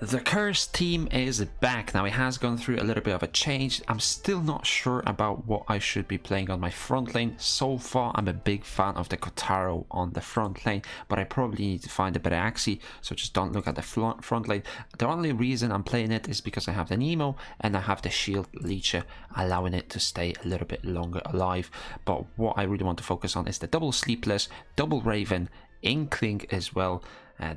The Cursed team is back. Now it has gone through a little bit of a change. I'm still not sure about what I should be playing on my front lane. So far I'm a big fan of the Kotaro on the front lane, but I probably need to find a better Axie, so just don't look at the front lane. The only reason I'm playing it is because I have the Nemo and I have the Shield Leecher, allowing it to stay a little bit longer alive. But what I really want to focus on is the double Sleepless, double Raven, Inkling as well.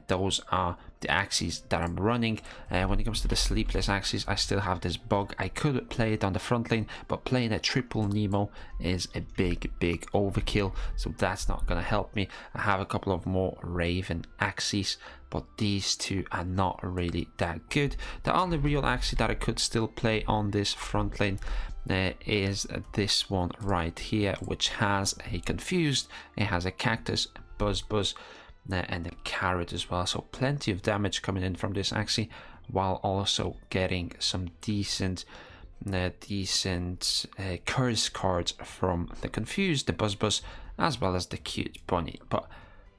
Those are the Axies that I'm running. When it comes to the Sleepless Axies, I still have this bug. I could play it on the front lane, but playing a triple Nemo is a big overkill, so that's not gonna help me. I have a couple of more Raven Axies, but these two are not really that good. The only real Axie that I could still play on this front lane is this one right here, which has a Confused, it has a Cactus, Buzz, and a Carrot as well, so plenty of damage coming in from this Axie, while also getting some decent curse cards from the Confused, the Buzz, as well as the Cute Bunny. But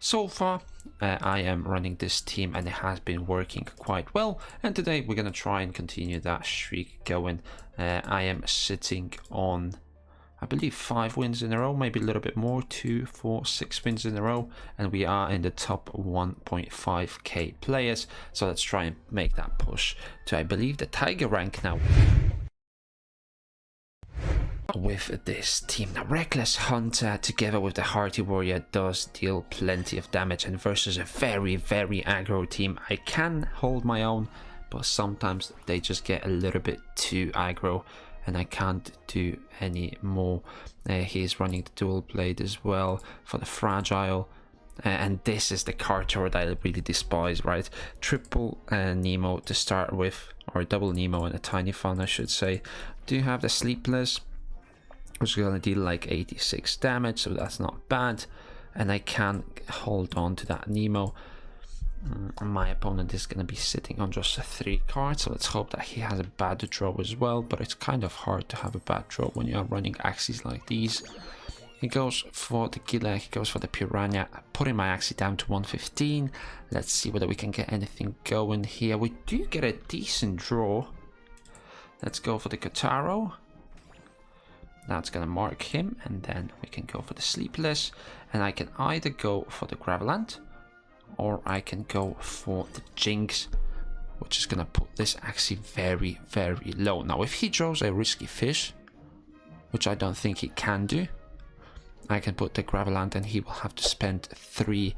so far I am running this team and it has been working quite well, and today we're gonna try and continue that streak going. I am sitting on, I believe, 5 wins in a row, maybe a little bit more, 2, 4, 6 wins in a row, and we are in the top 1.5k players. So let's try and make that push to, I believe, the Tiger rank now. With this team, the Reckless Hunter together with the Hearty Warrior does deal plenty of damage, and versus a very aggro team, I can hold my own, but sometimes they just get a little bit too aggro and I can't do any more. He's running the dual blade as well for the Fragile, and this is the card that I really despise, right? Triple Nemo to start with, or double Nemo and a Tiny Fun, I should say. Do have the Sleepless, which is going to deal like 86 damage, so that's not bad, and I can hold on to that Nemo. My opponent is going to be sitting on just 3 cards, so let's hope that he has a bad draw as well, but it's kind of hard to have a bad draw when you are running Axies like these. He goes for the Gila, he goes for the Piranha, putting my Axie down to 115. Let's see whether we can get anything going here. We do get a decent draw. Let's go for the Kotaro. That's going to mark him, and then we can go for the Sleepless, and I can either go for the Gravelant or I can go for the Jinx, which is going to put this Axie very low. Now if he draws a Risky Fish, which I don't think he can do, I can put the Gravelant and he will have to spend 3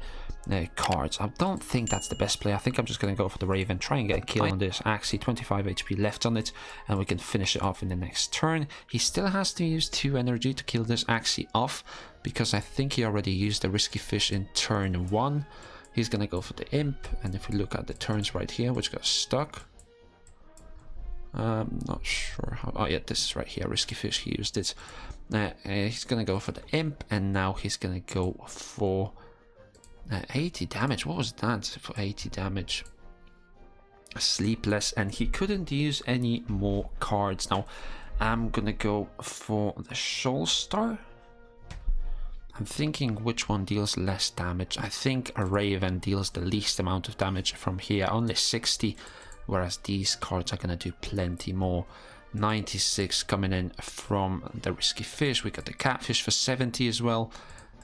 cards. I don't think that's the best play. I think I'm just going to go for the Raven, try and get a kill on this Axie. 25 HP left on it, and we can finish it off in the next turn. He still has to use 2 energy to kill this Axie off, because I think he already used the Risky Fish in turn 1. He's going to go for the Imp, and if we look at the turns right here, which got stuck. Not sure how. Oh yeah, this is right here, Risky Fish, he used it. He's going to go for the Imp, and now he's going to go for 80 damage. What was that for 80 damage? Sleepless, and he couldn't use any more cards. Now I'm going to go for the Shoal Star. I'm thinking which one deals less damage. I think a Raven deals the least amount of damage from here, only 60, whereas these cards are going to do plenty more. 96 coming in from the Risky Fish. We got the Catfish for 70 as well,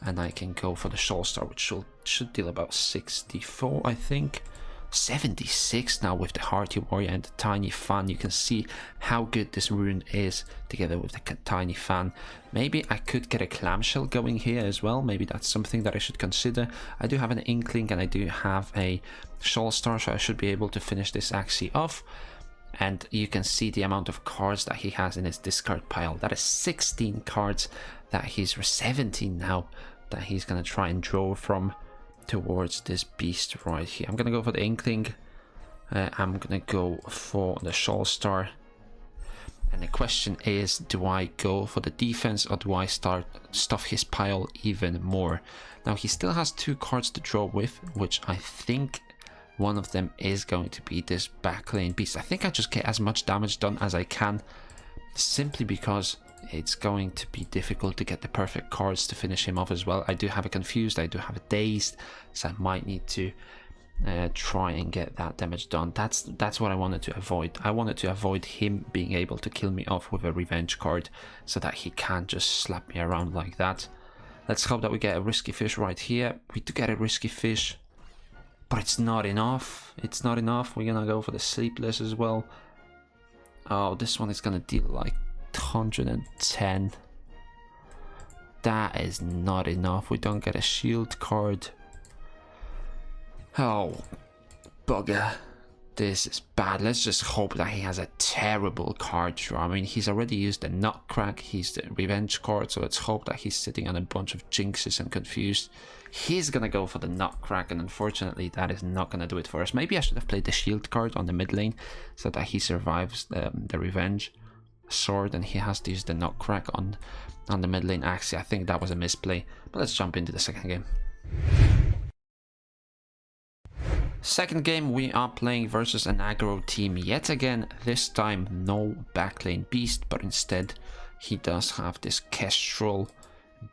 and I can go for the Shoal Star, which should deal about 64, I think. 76 now with the Hearty Warrior and the Tiny Fan. You can see how good this rune is together with the Tiny Fan. Maybe I could get a Clamshell going here as well. Maybe that's something that I should consider. I do have an Inkling and I do have a Shoal Star, so I should be able to finish this Axie off. And you can see the amount of cards that he has in his discard pile. That is 16 cards that he's 17 now that he's going to try and draw from towards this beast right here. I'm going to go for the Inkling. I'm going to go for the Shoal Star. And the question is, do I go for the defense or do I stuff his pile even more? Now he still has 2 cards to draw with, which I think one of them is going to be this backlane beast. I think I just get as much damage done as I can, simply because it's going to be difficult to get the perfect cards to finish him off as well. I do have a Confused, I do have a Dazed, so I might need to try and get that damage done. That's what I wanted to avoid. I wanted to avoid him being able to kill me off with a revenge card so that he can't just slap me around like that. Let's hope that we get a risky fish right here. We do get a risky fish, but it's not enough. It's not enough. We're gonna go for the sleepless as well. Oh, this one is gonna deal like 110. That is not enough. We don't get a shield card. Oh, bugger. This is bad. Let's just hope that he has a terrible card draw. I mean, he's already used the Nutcrack. He's the revenge card, so let's hope that he's sitting on a bunch of jinxes and confused. He's gonna go for the Nutcrack, and unfortunately that is not gonna do it for us. Maybe I should have played the shield card on the mid lane so that he survives the revenge sword and he has to use the Nutcrack on the mid lane Axie. I think that was a misplay, but let's jump into the second game. Second game, we are playing versus an aggro team yet again. This time no backlane beast, but instead he does have this kestrel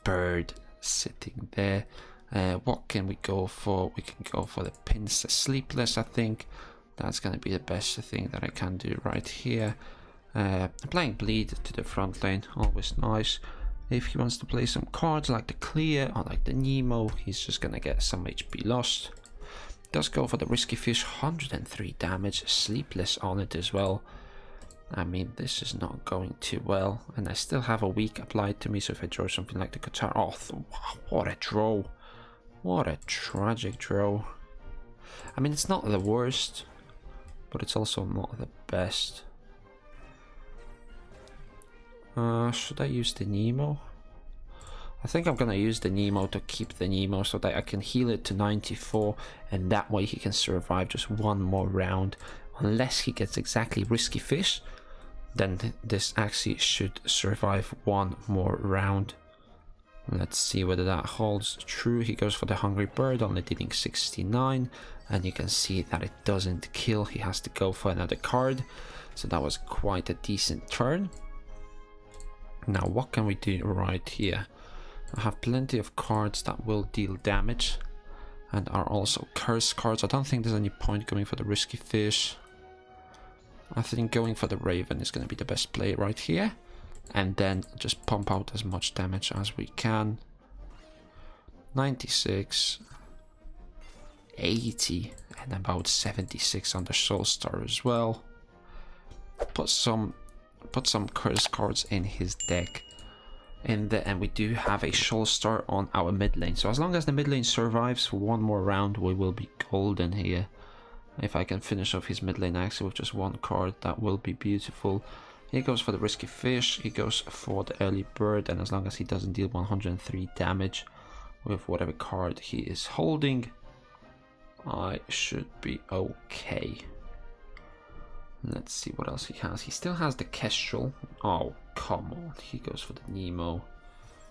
bird sitting there. What can we go for? We can go for the Pincer Sleepless. I think that's gonna be the best thing that I can do right here. Playing bleed to the front lane, always nice. If he wants to play some cards like the Clear or like the Nemo, he's just gonna get some HP lost. Does go for the risky fish, 103 damage, sleepless on it as well. I mean, this is not going too well, and I still have a weak applied to me, so if I draw something like the Qatar, oh, what a draw. What a tragic draw. I mean, it's not the worst, but it's also not the best. Should I use the Nemo? I think I'm gonna use the Nemo to keep the Nemo so that I can heal it to 94, and that way he can survive just one more round. Unless he gets exactly risky fish, then this Axie should survive one more round. Let's see whether that holds true. He goes for the Hungry Bird, only dealing 69, and you can see that it doesn't kill. He has to go for another card, so that was quite a decent turn. Now what can we do right here? I have plenty of cards that will deal damage and are also curse cards. I don't think there's any point going for the risky fish. I think going for the Raven is going to be the best play right here, and then just pump out as much damage as we can. 96, 80, and about 76 on the Soul Star as well. Put some curse cards in his deck. And we do have a Soul Star on our mid lane, so as long as the mid lane survives for one more round, we will be golden here. If I can finish off his mid lane Axie with just one card, that will be beautiful. He goes for the risky fish, he goes for the early bird, and as long as he doesn't deal 103 damage with whatever card he is holding, I should be okay. Let's see what else he has. He still has the Kestrel. Oh, come on. He goes for the Nemo.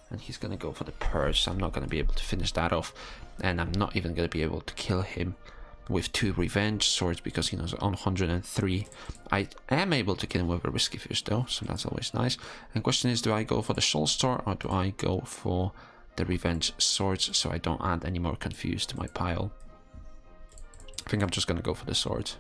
And he's going to go for the Purge. So I'm not going to be able to finish that off. And I'm not even going to be able to kill him with 2 Revenge Swords because he knows on 103. I am able to kill him with a risky fish though. So that's always nice. And question is, do I go for the Soul Star or do I go for the Revenge Swords so I don't add any more confused to my pile? I think I'm just going to go for the Swords.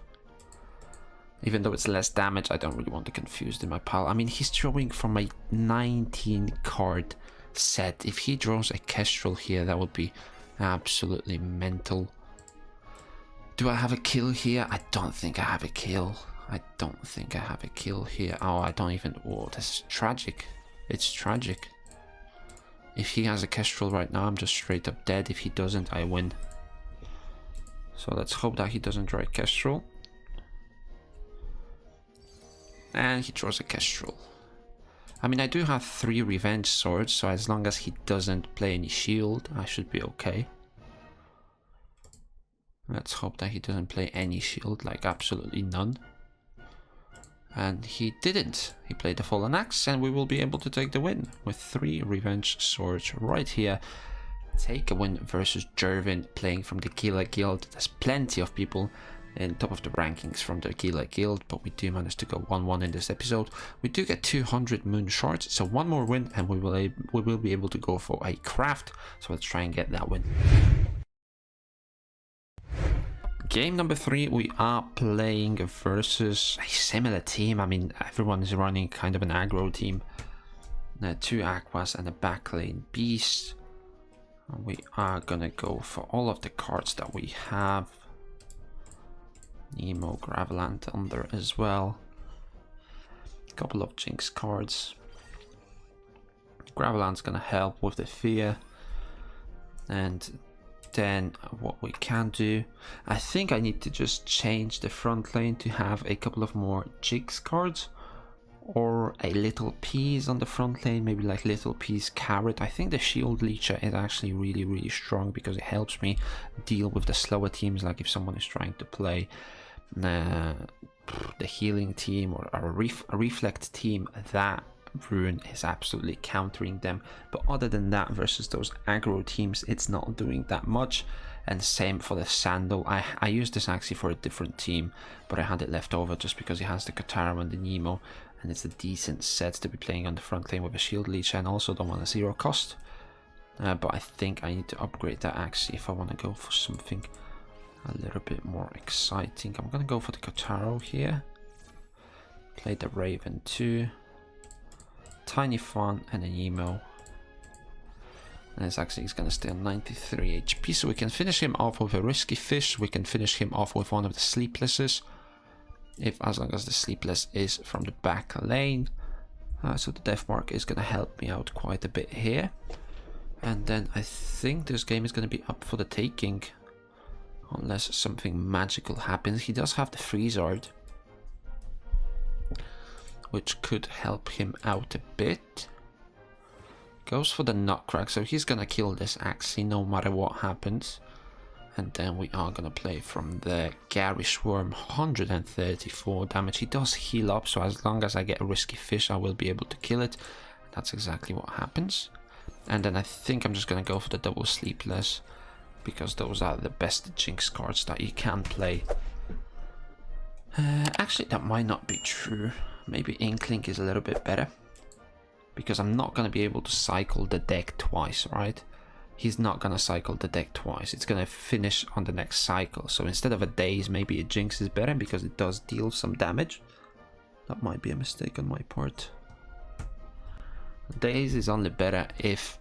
Even though it's less damage, I don't really want to confuse in my pile. I mean, he's drawing from a 19 card set. If he draws a Kestrel here, that would be absolutely mental. Do I have a kill here? I don't think I have a kill. I don't think I have a kill here. Oh, I don't even... Oh, this is tragic. It's tragic. If he has a Kestrel right now, I'm just straight up dead. If he doesn't, I win. So let's hope that he doesn't draw a Kestrel. And he draws a Kestrel. I mean, I do have 3 Revenge Swords, so as long as he doesn't play any shield, I should be okay. Let's hope that he doesn't play any shield, like absolutely none. And he didn't. He played the Fallen Axe, and we will be able to take the win with 3 Revenge Swords right here. Take a win versus Jervin, playing from the Gila Guild. There's plenty of people in top of the rankings from the Gila Guild, but we do manage to go 1-1 in this episode. We do get 200 moon shards, so one more win and we will be able to go for a craft. So let's try and get that win. Game number 3, we are playing versus a similar team. I mean, everyone is running kind of an aggro team. 2 Aquas and a backlane beast. We are gonna go for all of the cards that we have. Nemo, Graveland under as well. A couple of Jinx cards. Graveland's gonna help with the fear. And then what we can do, I think I need to just change the front lane to have a couple of more Jinx cards. Or a Little Peas on the front lane, maybe like Little Peas Carrot. I think the Shield Leecher is actually really strong because it helps me deal with the slower teams, like if someone is trying to play the healing team or a reflect team, that rune is absolutely countering them. But other than that, versus those aggro teams, it's not doing that much. And same for the Sandal. I used this actually for a different team, but I had it left over just because it has the Katara and the Nemo, and it's a decent set to be playing on the front lane with a Shield Leech, and also don't want a 0 cost. But I think I need to upgrade that Axie if I want to go for something a little bit more exciting. I'm gonna go for the Kotaro here. Play the Raven too. Tiny Fawn and a Nemo. And this Axie is gonna stay on 93 HP, so we can finish him off with a Risky Fish. We can finish him off with one of the Sleeplesses, as long as the Sleepless is from the back lane. So the Death Mark is gonna help me out quite a bit here. And then I think this game is gonna be up for the taking, unless something magical happens. He does have the Freeze Art, which could help him out a bit. Goes for the Nutcrack, so he's gonna kill this Axie no matter what happens. And then we are gonna play from the Garish Worm, 134 damage. He does heal up, so as long as I get a Risky Fish, I will be able to kill it. That's exactly what happens. And then I think I'm just gonna go for the double Sleepless, because those are the best Jinx cards that you can play. Actually, that might not be true. Maybe Inkling is a little bit better, because I'm not going to be able to cycle the deck twice, right? He's not going to cycle the deck twice. It's going to finish on the next cycle. So instead of a Daze, maybe a Jinx is better because it does deal some damage. That might be a mistake on my part. Daze is only better if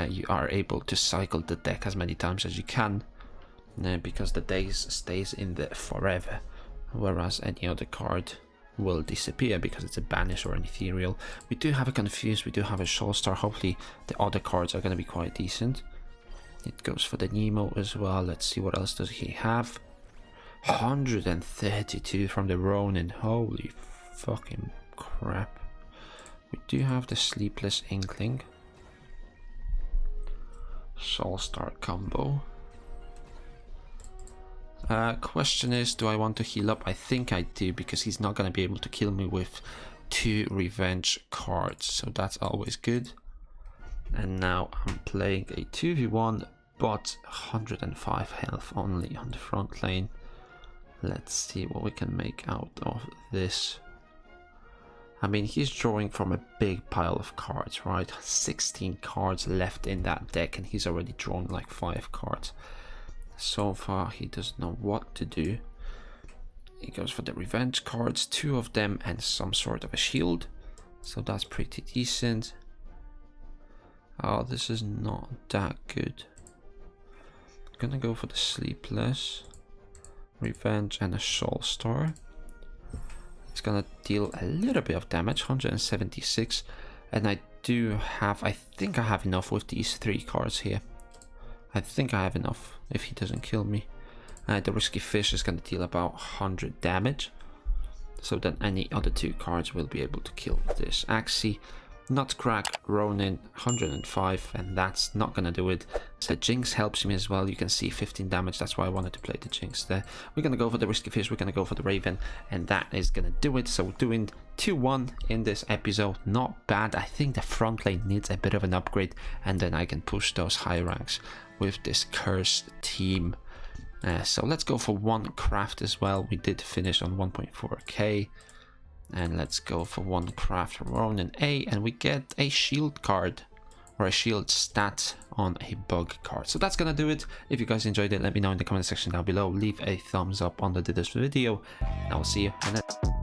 you are able to cycle the deck as many times as you can, because the Daze stays in there forever, whereas any other card will disappear because it's a Banish or an Ethereal. We do have a Confuse, we do have a Soulstar. Hopefully the other cards are going to be quite decent. It goes for the Nemo as well. Let's see, what else does he have. 132 from the Ronin. Holy fucking crap. We do have the Sleepless Inkling. Soulstar combo. Question is, do I want to heal up? I think I do, because he's not going to be able to kill me with 2 revenge cards, so that's always good. And now I'm playing a 2v1, but 105 health only on the front lane. Let's see what we can make out of this. I mean, he's drawing from a big pile of cards, right? 16 cards left in that deck, and he's already drawn like 5 cards. So far, he doesn't know what to do. He goes for the revenge cards, 2 of them, and some sort of a shield. So that's pretty decent. Oh, this is not that good. I'm gonna go for the Sleepless, Revenge, and a Soulstar. It's gonna deal a little bit of damage, 176. And I think I have enough with these 3 cards here. I think I have enough if he doesn't kill me. The Risky Fish is going to deal about 100 damage. So then any other 2 cards will be able to kill this Axie. Nutcrack, Ronin, 105, and that's not going to do it. So Jinx helps me as well. You can see 15 damage. That's why I wanted to play the Jinx there. We're going to go for the Risky Fish. We're going to go for the Raven, and that is going to do it. So we're doing 2-1 in this episode. Not bad. I think the front lane needs a bit of an upgrade, and then I can push those high ranks with this cursed team. So let's go for 1 craft as well. We did finish on 1.4k. And let's go for 1 craft Ronin A, and we get a shield card. or a shield stat on a bug card. So that's gonna do it. If you guys enjoyed it, let me know in the comment section down below. Leave a thumbs up under this video, and I will see you in the next.